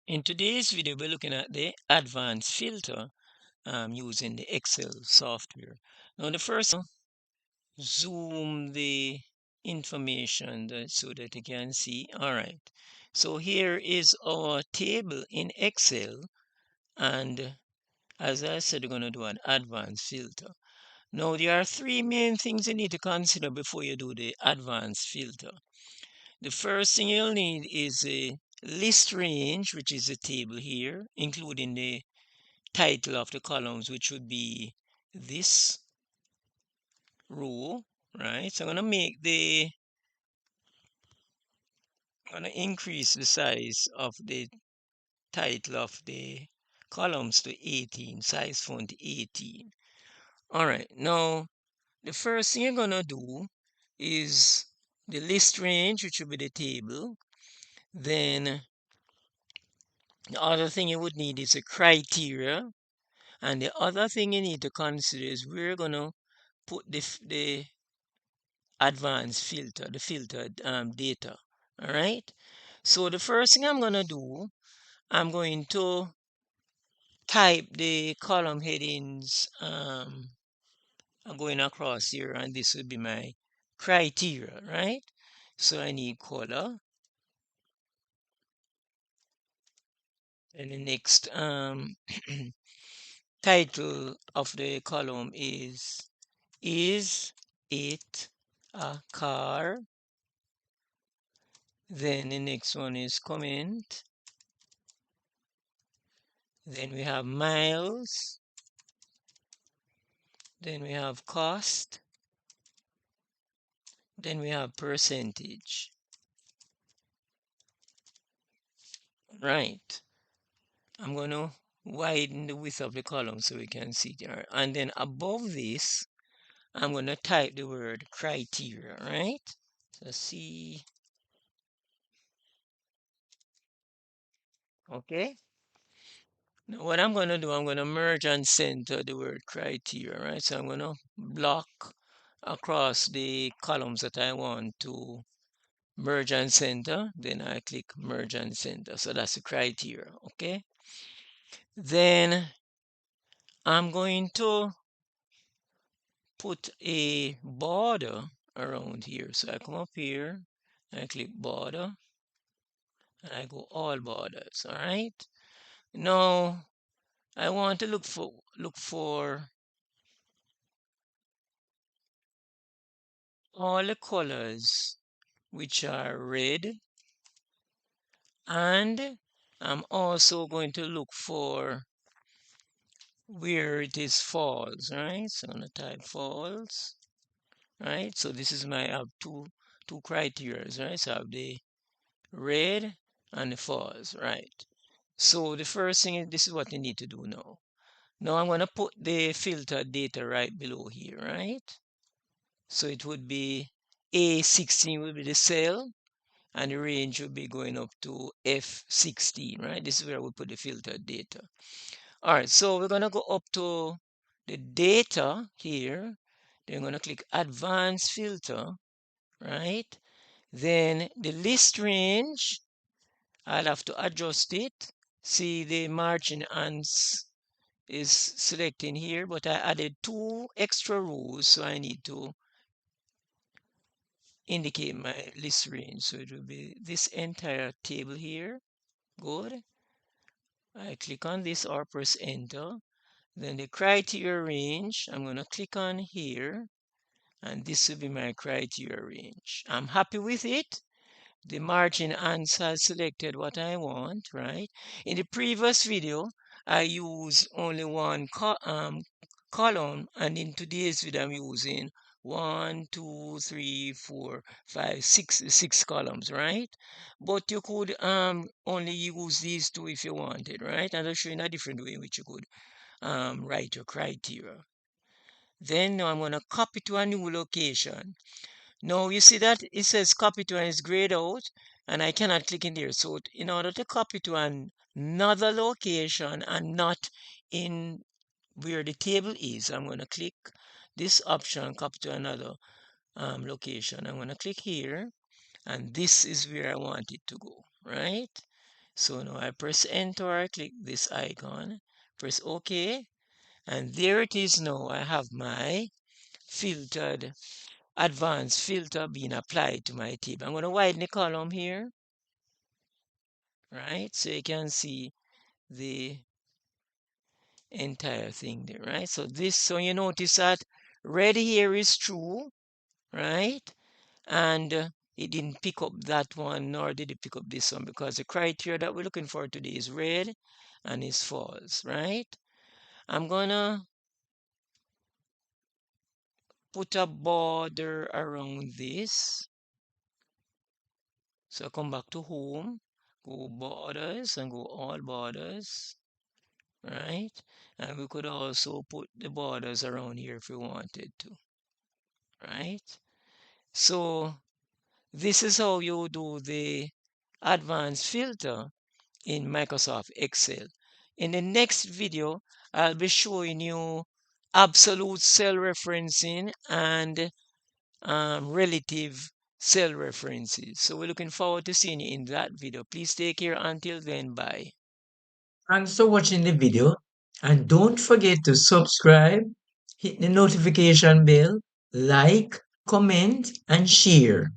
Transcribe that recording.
In today's video, we're looking at the advanced filter using the Excel software. Now, the first zoom the information so that you can see. All right. So here is our table in Excel, and as I said, we're going to do an advanced filter. Now, there are three main things you need to consider before you do the advanced filter. The first thing you'll need is a list range, which is the table here, including the title of the columns, which would be this row, right? So I'm gonna increase the size of the title of the columns to 18, size font 18. All right, now the first thing you're gonna do is the list range, which will be the table. Then the other thing you would need is a criteria. And the other thing you need to consider is we're gonna put the advanced filter, the filtered data. All right. So the first thing I'm gonna do, I'm going to type the column headings. I'm going across here, and this would be my criteria, right? So I need color, and the next title of the column is it a car? Then the next one is comment. Then we have miles. Then we have cost. Then we have percentage. Right. I'm going to widen the width of the column so we can see there. And then above this, I'm going to type the word criteria, right? So C. Okay. Now what I'm going to do, I'm going to merge and center the word criteria, right? So I'm going to block across the columns that I want to merge and center. Then I click merge and center. So that's the criteria, okay? Then I'm going to put a border around here. So I come up here, I click border, and I go all borders, all right? Now I want to look for all the colors which are red, and I'm also going to look for where it is false, right? So I'm gonna type false, right? So this is my two criteria, right? So I have the red and the false, right? So the first thing is this is what you need to do now. Now I'm gonna put the filter data right below here, right? So it would be A16 would be the cell, and the range would be going up to F16, right? This is where we put the filter data. All right, so we're gonna go up to the data here. Then we're gonna click advanced filter, right? Then the list range, I'll have to adjust it. See the margin ants is selecting here, but I added two extra rows, so I need to indicate my list range. So it will be this entire table here. Good. I click on this or press enter. Then the criteria range, I'm going to click on here, and this will be my criteria range. I'm happy with it. The margin answer has selected what I want, right? In the previous video, I used only one column, and in today's video, I'm using 1, 2, 3, 4, 5, 6 columns, right? But you could only use these two if you wanted, right? And I'll show you in a different way in which you could write your criteria. Then now I'm going to copy to a new location. Now you see that it says copy to and it's grayed out, and I cannot click in there. So in order to copy to another location and not in where the table is, I'm going to click this option, copy to another location. I'm going to click here, and this is where I want it to go, right? So now I press enter, I click this icon, press OK, and there it is now. I have my filtered, advanced filter being applied to my table. I'm going to widen the column here, right? So you can see the entire thing there, right? So this, so you notice that red here is true, right? And it didn't pick up that one, nor did it pick up this one, because the criteria that we're looking for today is red and is false, right? I'm gonna put a border around this. So come back to home, go borders and go all borders, right? And we could also put the borders around here if we wanted to, right? So this is how you do the advanced filter in Microsoft Excel. In the next video, I'll be showing you absolute cell referencing and relative cell references. So we're looking forward to seeing you in that video. Please take care. Until then, bye. Thanks for watching the video, and don't forget to subscribe, hit the notification bell, like, comment, and share.